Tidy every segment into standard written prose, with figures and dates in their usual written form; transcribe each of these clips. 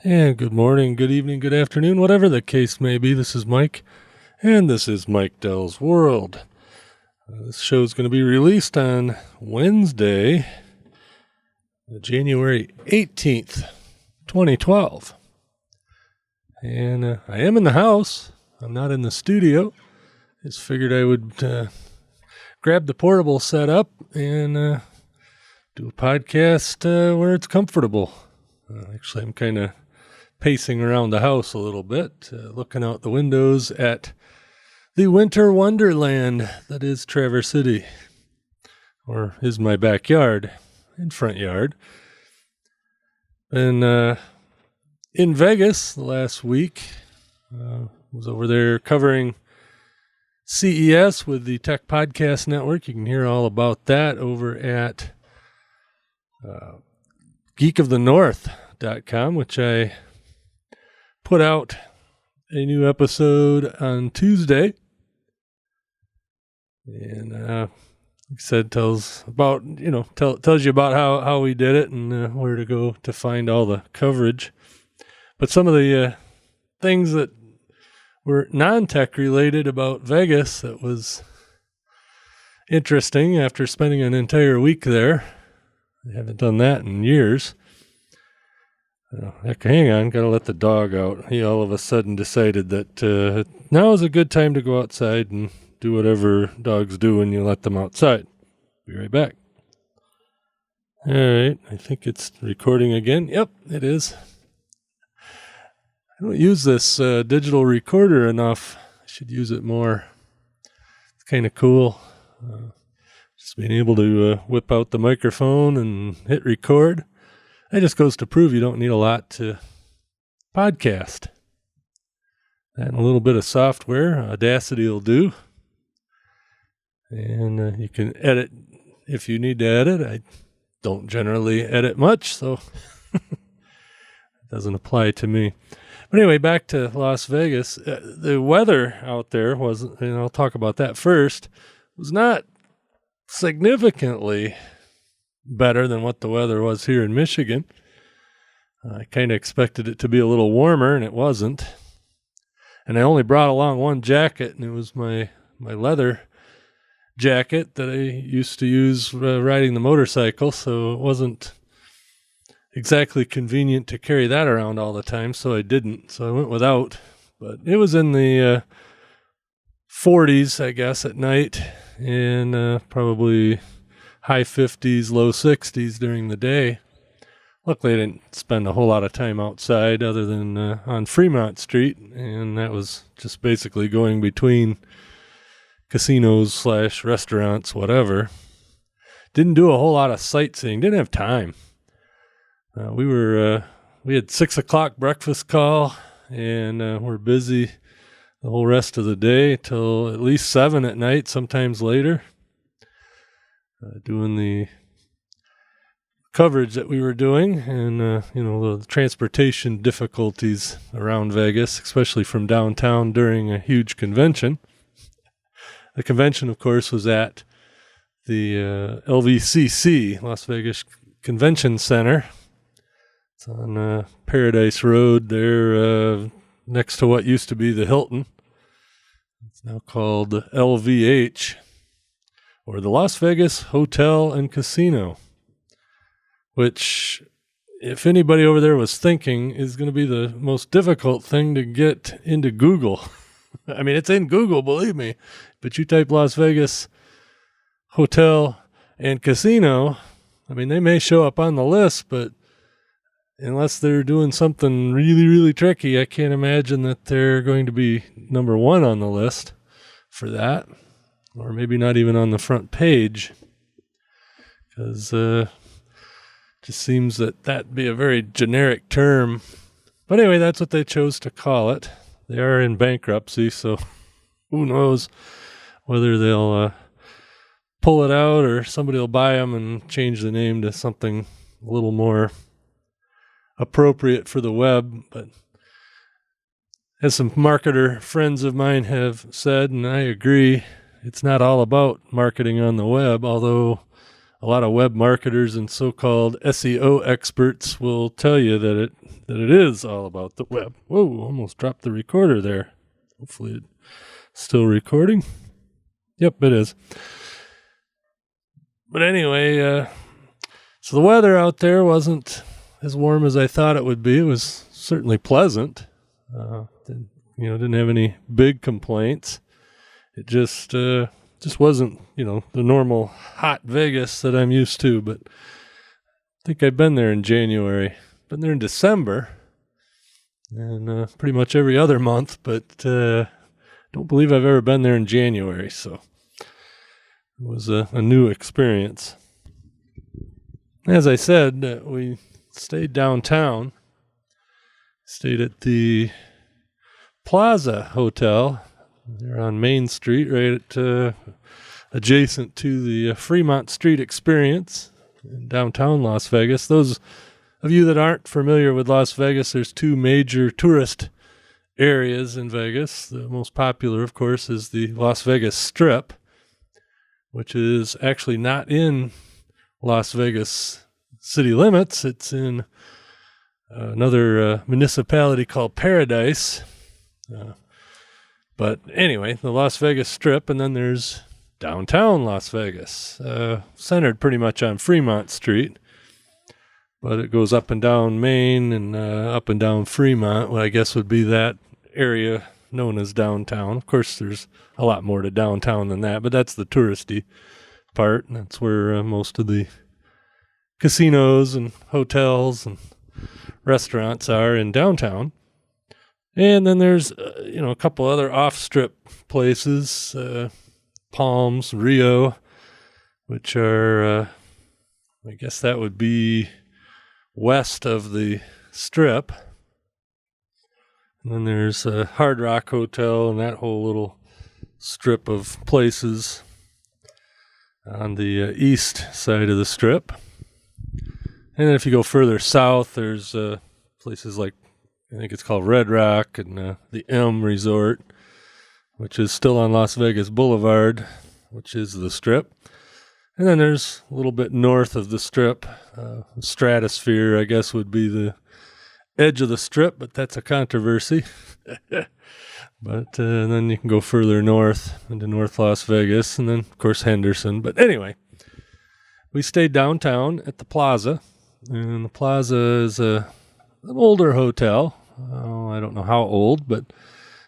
And good morning, good evening, good afternoon, whatever the case may be. This is Mike, and this is Mike Dell's World. This show is going to be released on Wednesday, January 18th, 2012. And I am in the house. I'm not in the studio. Just figured I would grab the portable setup and do a podcast where it's comfortable. Actually, I'm kind of pacing around the house a little bit, looking out the windows at the winter wonderland that is Traverse City, or is my backyard and front yard. And in Vegas last week, was over there covering CES with the Tech Podcast Network. You can hear all about that over at geekofthenorth.com, which I put out a new episode on Tuesday. And like I said, tells you about how we did it and where to go to find all the coverage. But some of the things that were non-tech related about Vegas that was interesting after spending an entire week there. I haven't done that in years. Hang on, gotta let the dog out. He all of a sudden decided that now is a good time to go outside and do whatever dogs do when you let them outside. Be right back. All right, I think it's recording again. Yep, it is. I don't use this digital recorder enough. I should use it more. It's kind of cool. Just being able to whip out the microphone and hit record. That just goes to prove you don't need a lot to podcast. That and a little bit of software, Audacity will do. And you can edit if you need to edit. I don't generally edit much, so it doesn't apply to me. But anyway, back to Las Vegas. The weather out there was, and I'll talk about that first, was not significantly better than what the weather was here in Michigan. I kind of expected it to be a little warmer, and it wasn't. And I only brought along one jacket, and it was my leather jacket that I used to use riding the motorcycle, so it wasn't exactly convenient to carry that around all the time, so I didn't. So I went without. But it was in the 40s, I guess, at night, and probably high 50s, low 60s during the day. Luckily, I didn't spend a whole lot of time outside other than on Fremont Street, and that was just basically going between casinos / restaurants, whatever. Didn't do a whole lot of sightseeing. Didn't have time. We had 6 o'clock breakfast call, and we're busy the whole rest of the day till at least 7 at night, sometimes later. Doing the coverage that we were doing, and the transportation difficulties around Vegas, especially from downtown during a huge convention. The convention, of course, was at the LVCC, Las Vegas Convention Center. It's on Paradise Road there, next to what used to be the Hilton. It's now called LVH. Or the Las Vegas Hotel and Casino, which, if anybody over there was thinking, is going to be the most difficult thing to get into Google. I mean, it's in Google, believe me, but you type Las Vegas Hotel and Casino, I mean, they may show up on the list, but unless they're doing something really, really tricky, I can't imagine that they're going to be number one on the list for that. Or maybe not even on the front page, because it just seems that that'd be a very generic term. But anyway, that's what they chose to call it. They are in bankruptcy, so who knows whether they'll pull it out or somebody will buy them and change the name to something a little more appropriate for the web. But as some marketer friends of mine have said, and I agree, it's not all about marketing on the web, although a lot of web marketers and so-called SEO experts will tell you that it is all about the web. Whoa, almost dropped the recorder there. Hopefully it's still recording. Yep, it is. But anyway, so the weather out there wasn't as warm as I thought it would be. It was certainly pleasant. Didn't have any big complaints. It just wasn't, the normal hot Vegas that I'm used to. But I think I've been there in January. Been there in December. And pretty much every other month. But don't believe I've ever been there in January. So it was a new experience. As I said, we stayed downtown. Stayed at the Plaza Hotel. They're on Main Street, right at, adjacent to the Fremont Street Experience in downtown Las Vegas. Those of you that aren't familiar with Las Vegas, there's two major tourist areas in Vegas. The most popular, of course, is the Las Vegas Strip, which is actually not in Las Vegas city limits. It's in another municipality called Paradise. But anyway, the Las Vegas Strip, and then there's downtown Las Vegas, centered pretty much on Fremont Street. But it goes up and down Main and up and down Fremont, what I guess would be that area known as downtown. Of course, there's a lot more to downtown than that, but that's the touristy part. And that's where most of the casinos and hotels and restaurants are in downtown. And then there's, a couple other off-strip places, Palms, Rio, which are, I guess that would be west of the Strip. And then there's a Hard Rock Hotel and that whole little strip of places on the east side of the Strip. And then if you go further south, there's places like, I think it's called Red Rock and the M Resort, which is still on Las Vegas Boulevard, which is the Strip. And then there's a little bit north of the Strip, Stratosphere, I guess, would be the edge of the Strip, but that's a controversy. But then you can go further north into North Las Vegas, and then, of course, Henderson. But anyway, we stayed downtown at the Plaza, and the Plaza is an older hotel. I don't know how old, but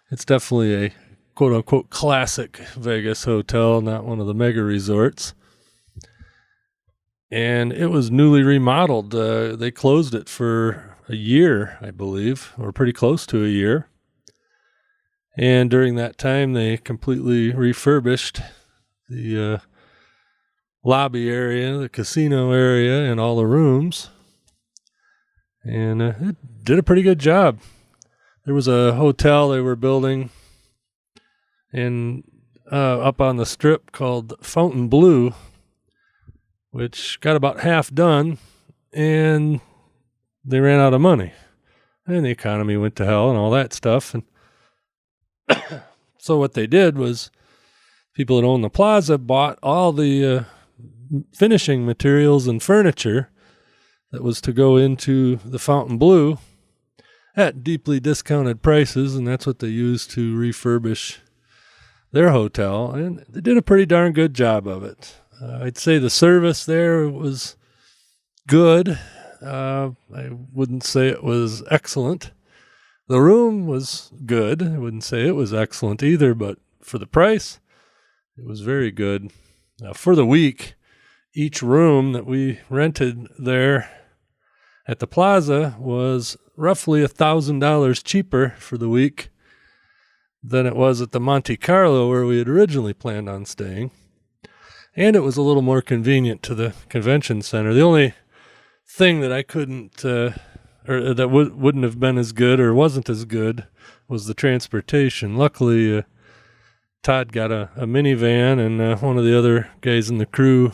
it's definitely a quote-unquote classic Vegas hotel, not one of the mega resorts. And it was newly remodeled. They closed it for a year, I believe, or pretty close to a year. And during that time, they completely refurbished the lobby area, the casino area, and all the rooms. And it did a pretty good job. There was a hotel they were building up on the Strip called Fontainebleau, which got about half done, and they ran out of money. And the economy went to hell and all that stuff. And so what they did was people that owned the Plaza bought all the finishing materials and furniture that was to go into the Fontainebleau at deeply discounted prices, and that's what they used to refurbish their hotel, and they did a pretty darn good job of it. I'd say the service there was good. I wouldn't say it was excellent. The room was good. I wouldn't say it was excellent either, but for the price, it was very good. For the week, each room that we rented there at the Plaza was roughly $1,000 cheaper for the week than it was at the Monte Carlo where we had originally planned on staying. And it was a little more convenient to the convention center. The only thing that I couldn't, or that wouldn't have been as good or wasn't as good was the transportation. Luckily, Todd got a minivan, and one of the other guys in the crew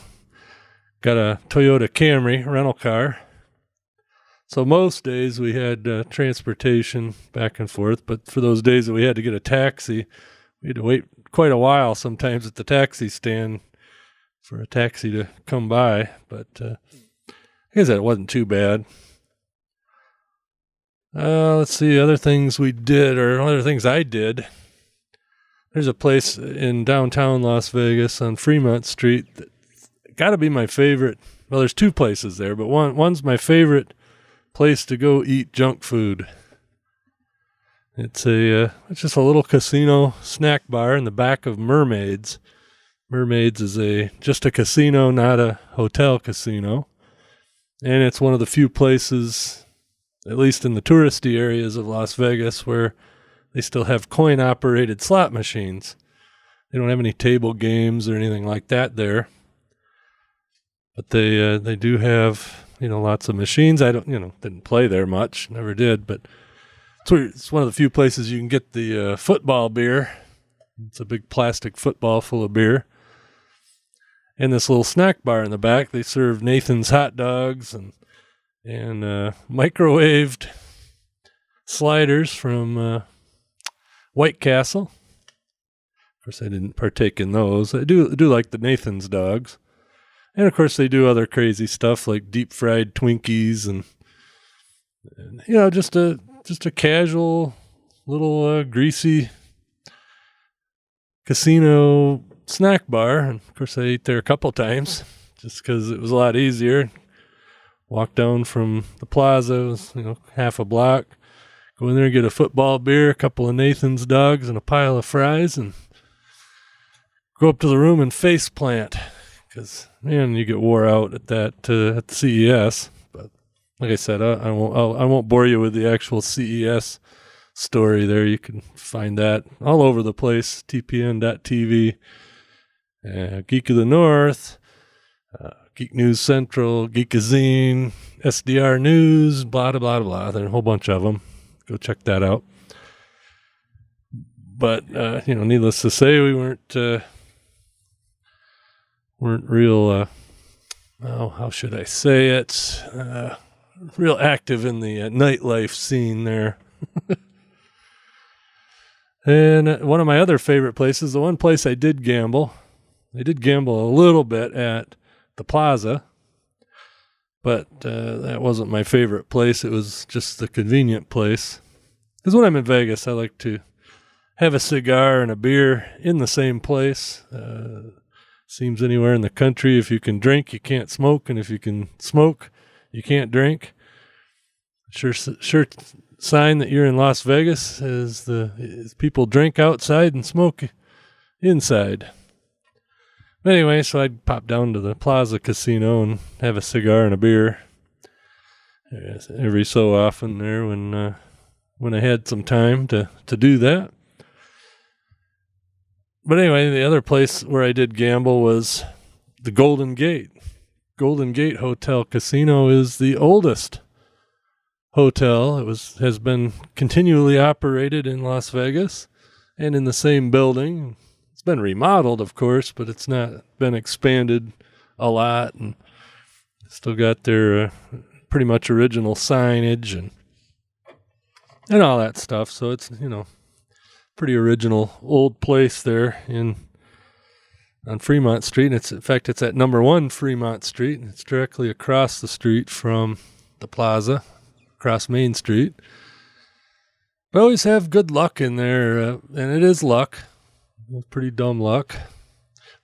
got a Toyota Camry rental car. So most days we had transportation back and forth, but for those days that we had to get a taxi, we had to wait quite a while sometimes at the taxi stand for a taxi to come by, but I guess that wasn't too bad. Let's see, other things we did, or other things I did. There's a place in downtown Las Vegas on Fremont Street that got to be my favorite. Well, there's two places there, but one's my favorite place to go eat junk food. It's just a little casino snack bar in the back of Mermaids. Mermaids is just a casino, not a hotel casino. And it's one of the few places, at least in the touristy areas of Las Vegas, where they still have coin-operated slot machines. They don't have any table games or anything like that there. But they do have, lots of machines. I didn't play there much, never did, but it's one of the few places you can get the football beer. It's a big plastic football full of beer. And this little snack bar in the back, they serve Nathan's hot dogs and microwaved sliders from White Castle. Of course, I didn't partake in those. I do like the Nathan's dogs. And of course, they do other crazy stuff like deep fried Twinkies and just a casual little greasy casino snack bar. And of course, I ate there a couple times just because it was a lot easier. Walk down from the plaza, it was half a block. Go in there and get a football beer, a couple of Nathan's dogs, and a pile of fries, and go up to the room and face plant. Because, man, you get wore out at that at the CES. But like I said, I won't bore you with the actual CES story there. You can find that all over the place, tpn.tv, Geek of the North, Geek News Central, Geekazine, SDR News, blah, blah, blah, blah. There's a whole bunch of them. Go check that out. But, needless to say, we weren't real, how should I say it, real active in the nightlife scene there. And one of my other favorite places, the one place I did gamble a little bit at the plaza, but that wasn't my favorite place. It was just the convenient place. Because when I'm in Vegas, I like to have a cigar and a beer in the same place. Seems anywhere in the country, if you can drink, you can't smoke, and if you can smoke, you can't drink. Sure sign that you're in Las Vegas is people drink outside and smoke inside. But anyway, so I'd pop down to the Plaza Casino and have a cigar and a beer every so often there when I had some time to do that. But anyway, the other place where I did gamble was the Golden Gate. Golden Gate Hotel Casino is the oldest hotel. It has been continually operated in Las Vegas and in the same building. It's been remodeled, of course, but it's not been expanded a lot, and still got their pretty much original signage and all that stuff. So it's, pretty original old place there on Fremont Street. And it's at number 1 Fremont Street, and it's directly across the street from the plaza, across Main Street. But I always have good luck in there, and it is luck. It's pretty dumb luck.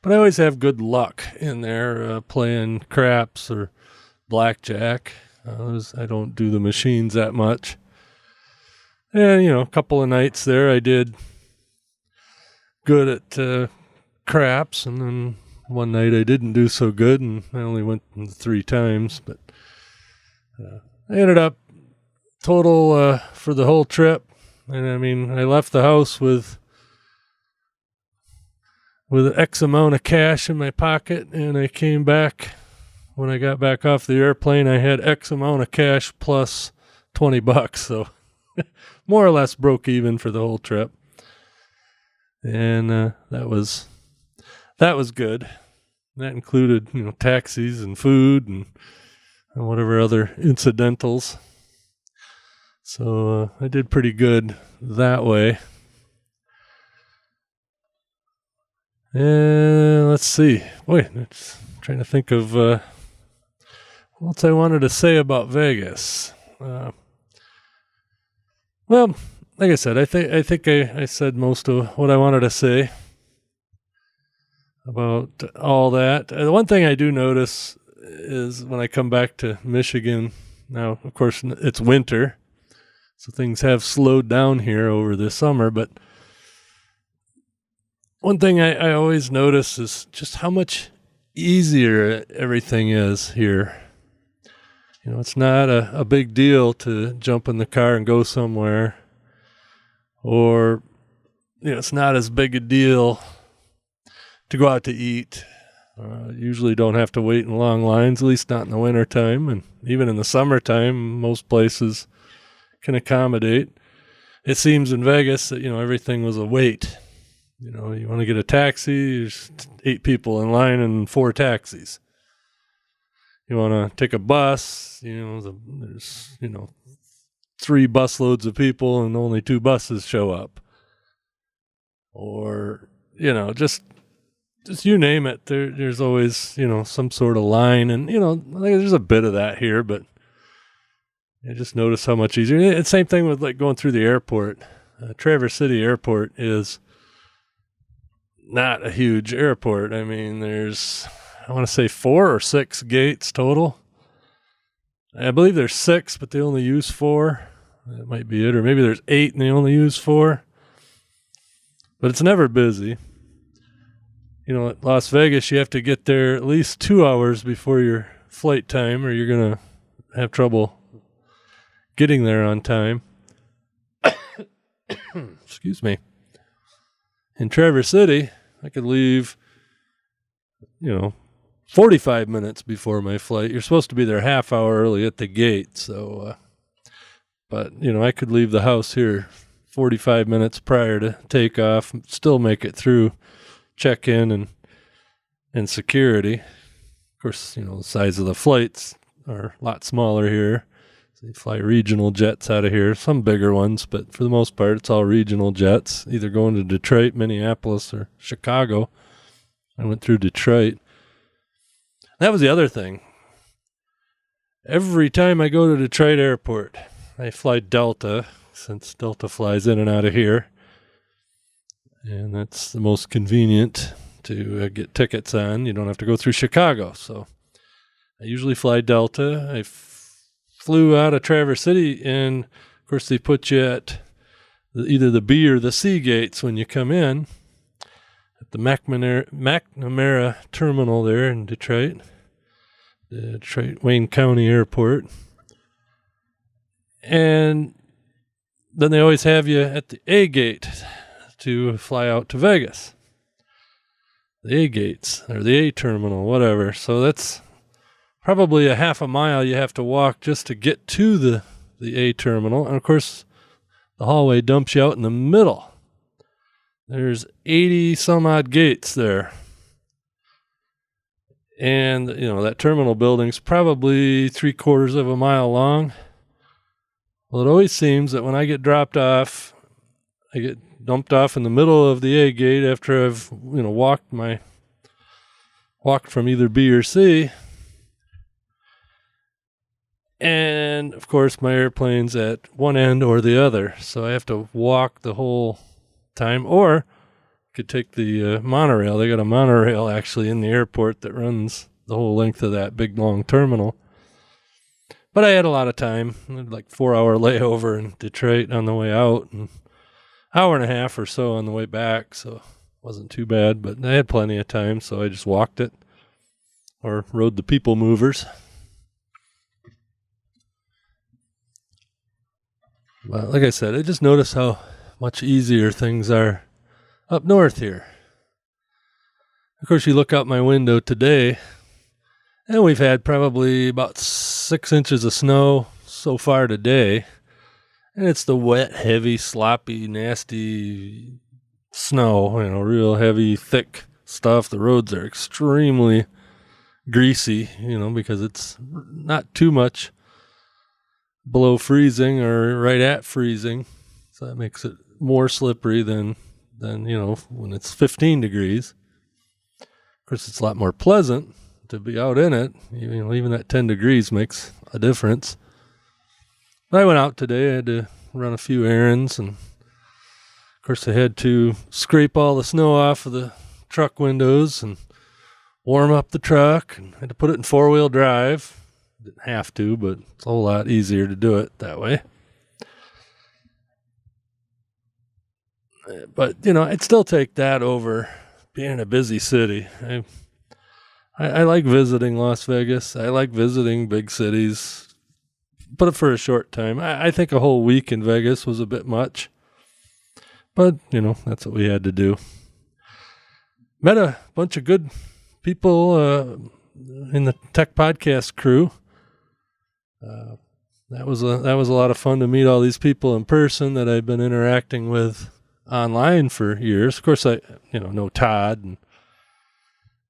But I always have good luck in there playing craps or blackjack. I don't do the machines that much. And, a couple of nights there I did good at craps, and then one night I didn't do so good, and I only went 3 times. But I ended up total for the whole trip, and I left the house with X amount of cash in my pocket, and I came back. When I got back off the airplane, I had X amount of cash plus $20, so more or less broke even for the whole trip. And that was good. That included, taxis and food and whatever other incidentals. So I did pretty good that way. And let's see. Boy, it's trying to think of what else I wanted to say about Vegas. Well, like I said, I think I said most of what I wanted to say about all that. The one thing I do notice is when I come back to Michigan, now, of course, it's winter, so things have slowed down here over the summer, but one thing I always notice is just how much easier everything is here. It's not a big deal to jump in the car and go somewhere, or, it's not as big a deal to go out to eat. Usually don't have to wait in long lines, at least not in the wintertime. And even in the summertime, most places can accommodate. It seems in Vegas that, everything was a wait. You want to get a taxi, there's 8 people in line and 4 taxis. You want to take a bus, there's 3 busloads of people and only 2 buses show up. Or, just you name it. There's always, some sort of line. And, there's a bit of that here, but I just notice how much easier. It's same thing with like going through the airport. Traverse City Airport is not a huge airport. I mean, there's, I want to say 4 or 6 gates total. I believe there's 6, but they only use 4. That might be it. Or maybe there's 8 and they only use 4. But it's never busy. At Las Vegas, you have to get there at least 2 hours before your flight time, or you're going to have trouble getting there on time. Excuse me. In Traverse City, I could leave, 45 minutes before my flight. You're supposed to be there half hour early at the gate, so, but, I could leave the house here 45 minutes prior to takeoff, still make it through check-in and security. Of course, the size of the flights are a lot smaller here. So you fly regional jets out of here, some bigger ones, but for the most part, it's all regional jets, either going to Detroit, Minneapolis, or Chicago. I went through Detroit. That was the other thing. Every time I go to Detroit Airport, I fly Delta, since Delta flies in and out of here. And that's the most convenient to get tickets on. You don't have to go through Chicago. So I usually fly Delta. I flew out of Traverse City, and of course they put you at either the B or the C gates when you come in at the McNamara terminal there in Detroit, the Detroit Wayne County Airport. And then they always have you at the A gate to fly out to Vegas. The A gates, or the A terminal, whatever. So that's probably a half a mile you have to walk just to get to the A terminal. And of course, the hallway dumps you out in the middle. There's 80 some odd gates there. And, that terminal building's probably 3/4 of a mile long. Well, it always seems that when I get dropped off, I get dumped off in the middle of the A gate after I've, walked from either B or C. And of course my airplane's at one end or the other. So I have to walk the whole time, or could take the monorail. They got a monorail actually in the airport that runs the whole length of that big long terminal. But I had a lot of time, like 4-hour layover in Detroit on the way out, and hour and a half or so on the way back, so it wasn't too bad, but I had plenty of time, so I just walked it, or rode the people movers. But like I said, I just noticed how much easier things are up north here. Of course, you look out my window today, and we've had probably about 6 inches of snow so far today. And it's the wet, heavy, sloppy, nasty snow, real heavy, thick stuff. The roads are extremely greasy, because it's not too much below freezing or right at freezing. So that makes it more slippery than when it's 15 degrees. Of course, it's a lot more pleasant to be out in it. Even that 10 degrees makes a difference. But I went out today. I had to run a few errands, and of course, I had to scrape all the snow off of the truck windows and warm up the truck, and had to put it in 4-wheel drive. Didn't have to, but it's a whole lot easier to do it that way. But, I'd still take that over being in a busy city. I like visiting Las Vegas. I like visiting big cities, but for a short time. I think a whole week in Vegas was a bit much. But, that's what we had to do. Met a bunch of good people in the Tech Podcast crew. That was a lot of fun to meet all these people in person that I've been interacting with online for years. Of course, I know Todd and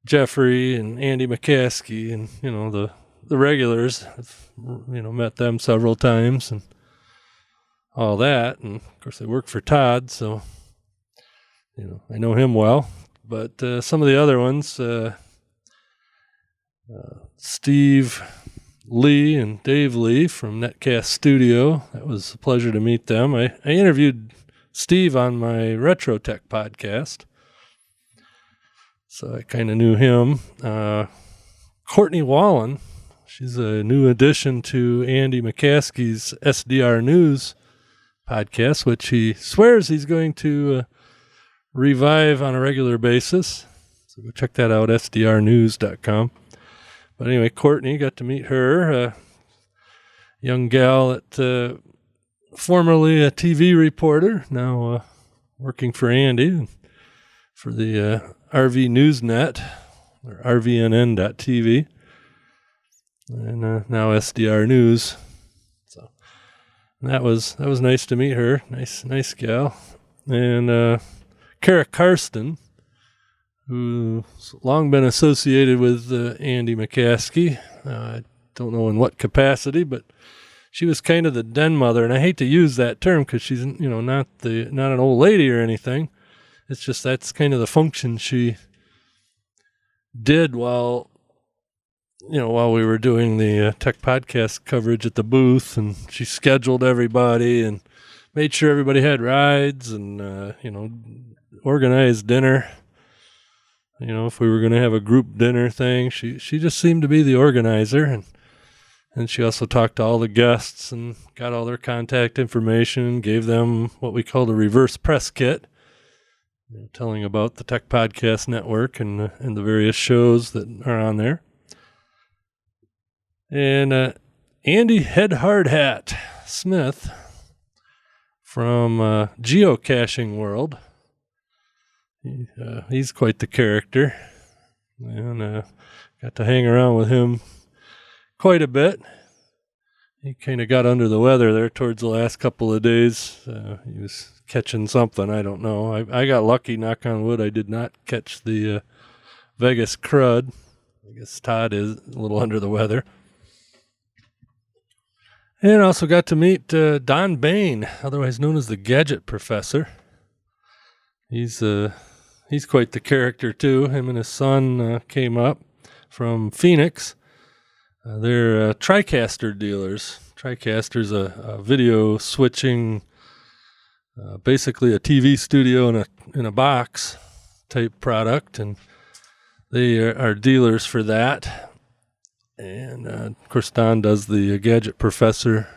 Jeffrey and Andy McCaskey and the regulars. I've met them several times and all that. And of course, I work for Todd, so I know him well. But some of the other ones, Steve Lee and Dave Lee from Netcast Studio. That was a pleasure to meet them. I interviewed Steve on my Retro Tech podcast, so I kind of knew him. Courtney Wallen, she's a new addition to Andy McCaskey's SDR News podcast, which he swears he's going to revive on a regular basis. So go check that out, sdrnews.com. But anyway, Courtney, got to meet her, a young gal at formerly a TV reporter, now working for Andy for the RV Newsnet, or rvnn.tv, and now SDR News. So that was nice to meet her. Nice gal. And Kara Karsten, who's long been associated with Andy McCaskey. I don't know in what capacity, but she was kind of the den mother, and I hate to use that term because she's not an old lady or anything. It's just that's kind of the function she did while we were doing the Tech Podcast coverage at the booth, and she scheduled everybody and made sure everybody had rides and organized dinner. If we were going to have a group dinner thing, she just seemed to be the organizer, and she also talked to all the guests and got all their contact information, gave them what we called a reverse press kit, telling about the Tech Podcast Network and the various shows that are on there. And Andy Head Hard Hat Smith from Geocaching World. He's quite the character, and got to hang around with him quite a bit. He kind of got under the weather there towards the last couple of days. He was catching something, I don't know. I got lucky, knock on wood. I did not catch the Vegas crud. I guess Todd is a little under the weather. And also got to meet Don Bain, otherwise known as the Gadget Professor. He's quite the character too. Him and his son came up from Phoenix. They're TriCaster dealers. TriCaster's a video switching, basically a TV studio in a box type product, and they are dealers for that. And of course, Don does the Gadget Professor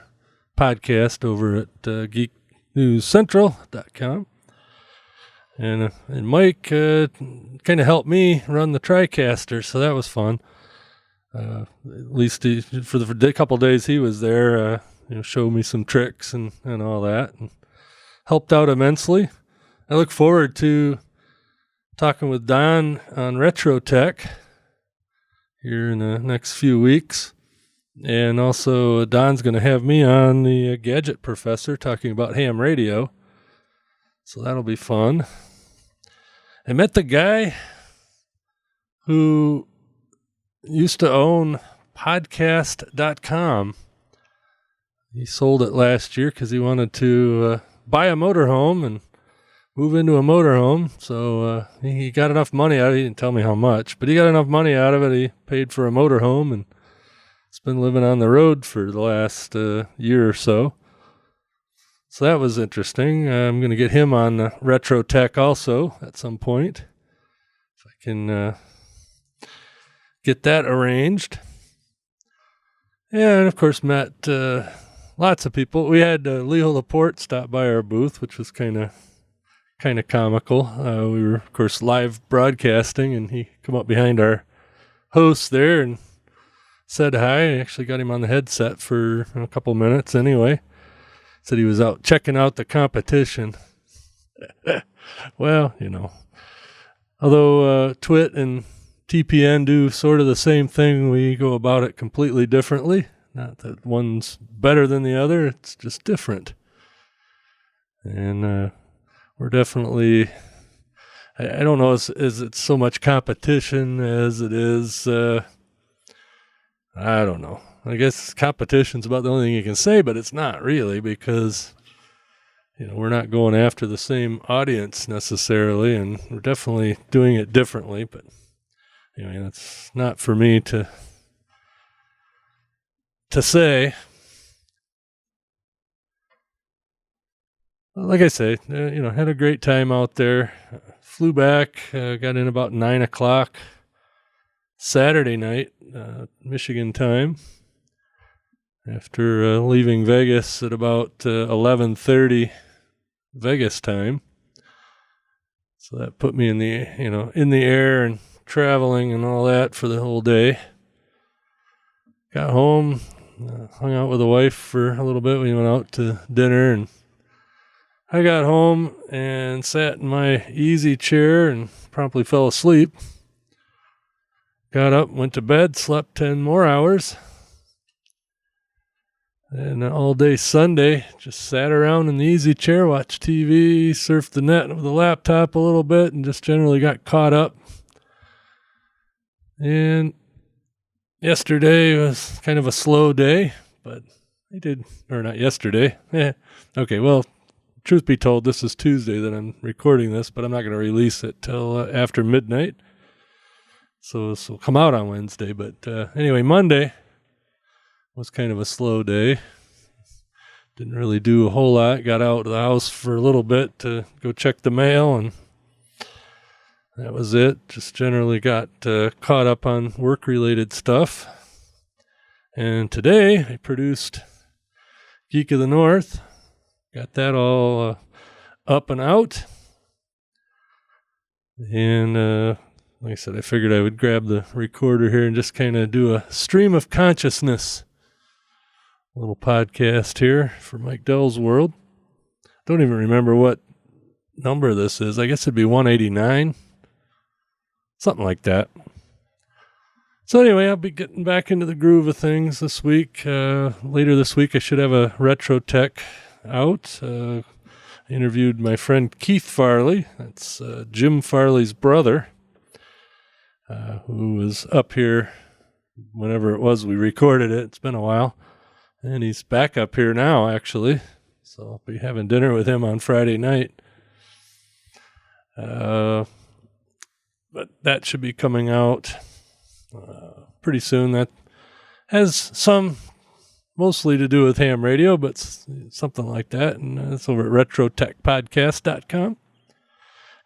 podcast over at geeknewscentral.com. And Mike kind of helped me run the TriCaster, so that was fun. At least for the couple of days he was there, showed me some tricks and all that, and helped out immensely. I look forward to talking with Don on Retro Tech here in the next few weeks. And also Don's going to have me on the Gadget Professor talking about ham radio. So that'll be fun. I met the guy who used to own podcast.com. He sold it last year because he wanted to buy a motorhome and move into a motorhome. So he got enough money out of it. He didn't tell me how much, but he got enough money out of it. He paid for a motorhome, and it's been living on the road for the last year or so. So that was interesting. I'm going to get him on Retro Tech also at some point, if I can get that arranged. Yeah, and of course met lots of people. We had Leo Laporte stop by our booth, which was kind of comical. We were, of course, live broadcasting, and he come up behind our host there and said hi. I actually got him on the headset for a couple minutes anyway. Said he was out checking out the competition. Well, although TWIT and TPN do sort of the same thing, we go about it completely differently. Not that one's better than the other, it's just different. And we're definitely, I don't know, is it so much competition as it is, I don't know. I guess competition's about the only thing you can say, but it's not really, because we're not going after the same audience necessarily, and we're definitely doing it differently. But anyway, that's not for me to say. Like I say, had a great time out there. Flew back, got in about 9 o'clock Saturday night, Michigan time. After leaving Vegas at about 11:30 Vegas time. So that put me in the air and traveling and all that for the whole day. Got home, hung out with the wife for a little bit. We went out to dinner, and I got home and sat in my easy chair and promptly fell asleep. Got up, went to bed, slept 10 more hours. And all day Sunday, just sat around in the easy chair, watched TV, surfed the net with the laptop a little bit, and just generally got caught up. And yesterday was kind of a slow day, but not yesterday. Okay, well, truth be told, this is Tuesday that I'm recording this, but I'm not going to release it till after midnight. So this will come out on Wednesday. But anyway, Monday was kind of a slow day. Didn't really do a whole lot. Got out of the house for a little bit to go check the mail, and that was it. Just generally got caught up on work-related stuff. And today I produced Geek of the North. Got that all up and out. And like I said, I figured I would grab the recorder here and just kind of do a stream of consciousness little podcast here for Mike Dell's World. Don't even remember what number this is. I guess it'd be 189. Something like that. So anyway, I'll be getting back into the groove of things this week. Later this week, I should have a Retro Tech out. I interviewed my friend Keith Farley. That's Jim Farley's brother, who was up here whenever it was we recorded it. It's been a while. And he's back up here now, actually. So I'll be having dinner with him on Friday night. But that should be coming out pretty soon. That has some mostly to do with ham radio, but something like that. And it's over at retrotechpodcast.com.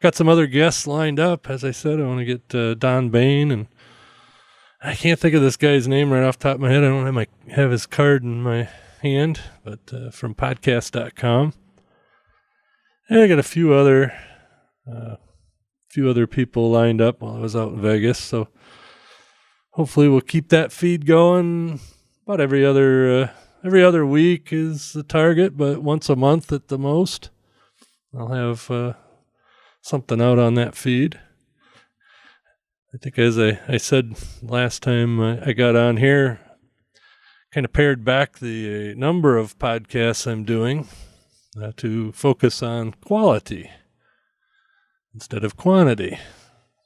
Got some other guests lined up. As I said, I want to get Don Bain, and I can't think of this guy's name right off the top of my head. I don't have his card in my hand, but from podcast.com. And I got a few other people lined up while I was out in Vegas. So hopefully we'll keep that feed going. About every other week is the target, but once a month at the most. I'll have something out on that feed. I think as I said last time I got on here, kind of pared back the number of podcasts I'm doing to focus on quality instead of quantity.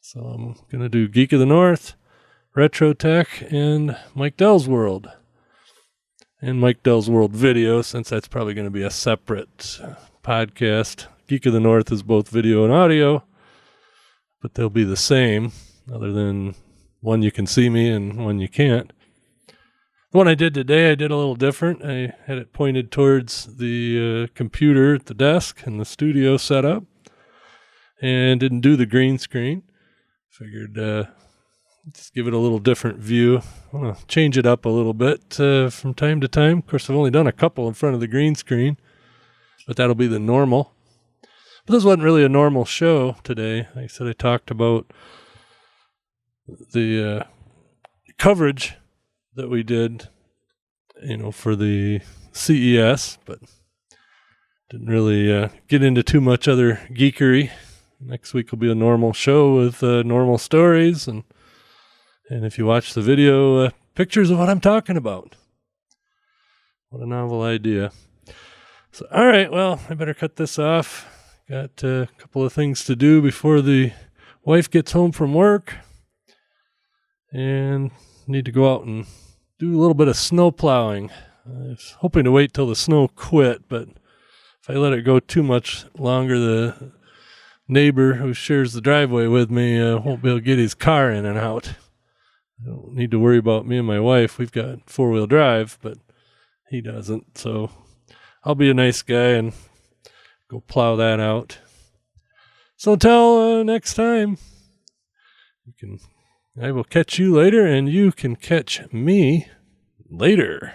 So I'm going to do Geek of the North, Retro Tech, and Mike Dell's World. And Mike Dell's World Video, since that's probably going to be a separate podcast, Geek of the North is both video and audio, but they'll be the same, other than one you can see me and one you can't. The one I did today, I did a little different. I had it pointed towards the computer at the desk and the studio setup, and didn't do the green screen. Figured just give it a little different view. I want to change it up a little bit from time to time. Of course, I've only done a couple in front of the green screen, but that'll be the normal. But this wasn't really a normal show today. Like I said, I talked about the coverage that we did, for the CES, but didn't really get into too much other geekery. Next week will be a normal show with normal stories, and if you watch the video, pictures of what I'm talking about. What a novel idea. So, all right, well, I better cut this off. Got a couple of things to do before the wife gets home from work, and need to go out and do a little bit of snow plowing. I was hoping to wait till the snow quit, but if I let it go too much longer, the neighbor who shares the driveway with me won't be able to get his car in and out. I don't need to worry about me and my wife. We've got four-wheel drive, but he doesn't. So I'll be a nice guy and go plow that out. So until next time, I will catch you later, and you can catch me later.